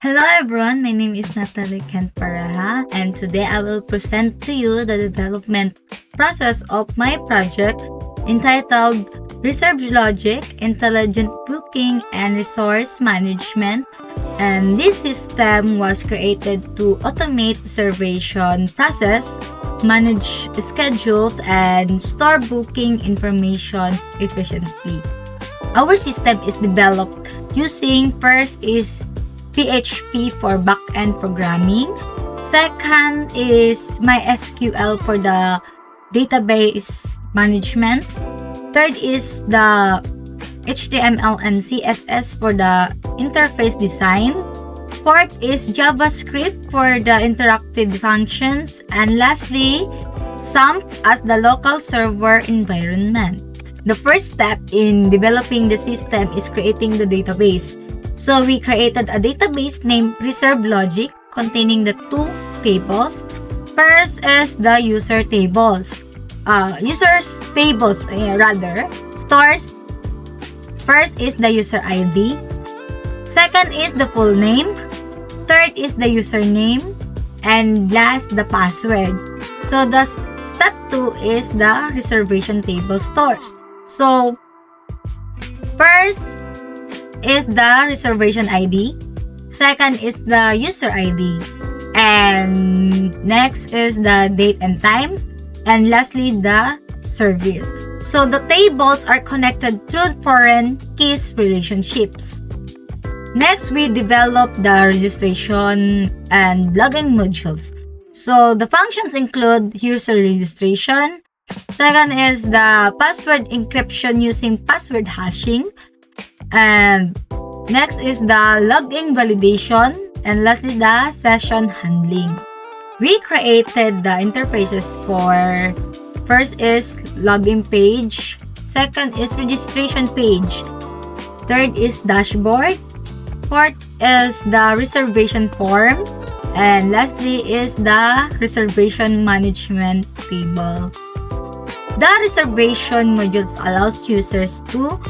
Hello everyone, my name is Natalie Paraha, and today I will present to you the development process of my project entitled ReserveLogic, Intelligent Booking and Resource Management. And this system was created to automate reservation process, manage schedules, and store booking information efficiently. Our system is developed using first is PHP for backend programming. Second is MySQL for the database management. Third is the HTML and CSS for the interface design. Fourth is JavaScript for the interactive functions. And lastly, XAMPP as the local server environment. The first step in developing the system is creating the database. So we created a database named ReserveLogic containing the two tables. First is the user tables. Stores. First is the user ID. Second is the full name. Third is the username. And last, the password. So the step 2 is the reservation table stores. So first is the reservation ID. Second is the user ID. And next is the date and time. And lastly, the service. So the tables are connected through foreign keys relationships. Next, we develop the registration and login modules. So the functions include user registration. Second is the password encryption using password hashing. And next is the login validation, and lastly the session handling. We created the interfaces for first is login page, second is registration page, third is dashboard, fourth is the reservation form, and lastly is the reservation management table. The reservation modules allows users to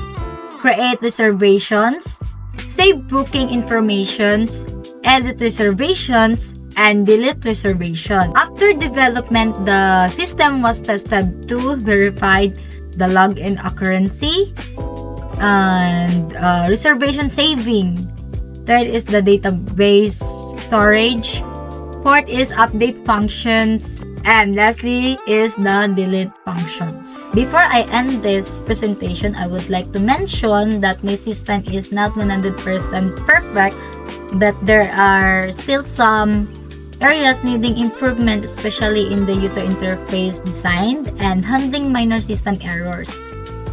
create reservations, save booking informations, edit reservations, and delete reservation. After development, the system was tested to verify the login accuracy and reservation saving. Third is the database storage. Fourth is update functions. And lastly is the delete functions. Before I end this presentation, I would like to mention that my system is not 100% perfect, but there are still some areas needing improvement, especially in the user interface design and handling minor system errors.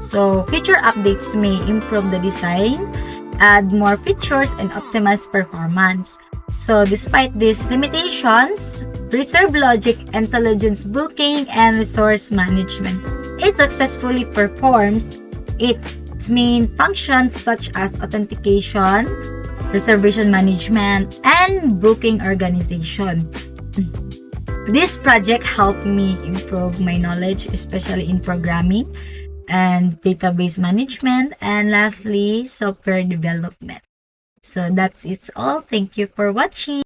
So future updates may improve the design, add more features, and optimize performance. So despite these limitations, ReserveLogic Intelligence Booking and Resource Management it successfully performs its main functions such as authentication, reservation management, and booking organization. This project helped me improve my knowledge, especially in programming and database management, and lastly, software development. So that's it all. Thank you for watching.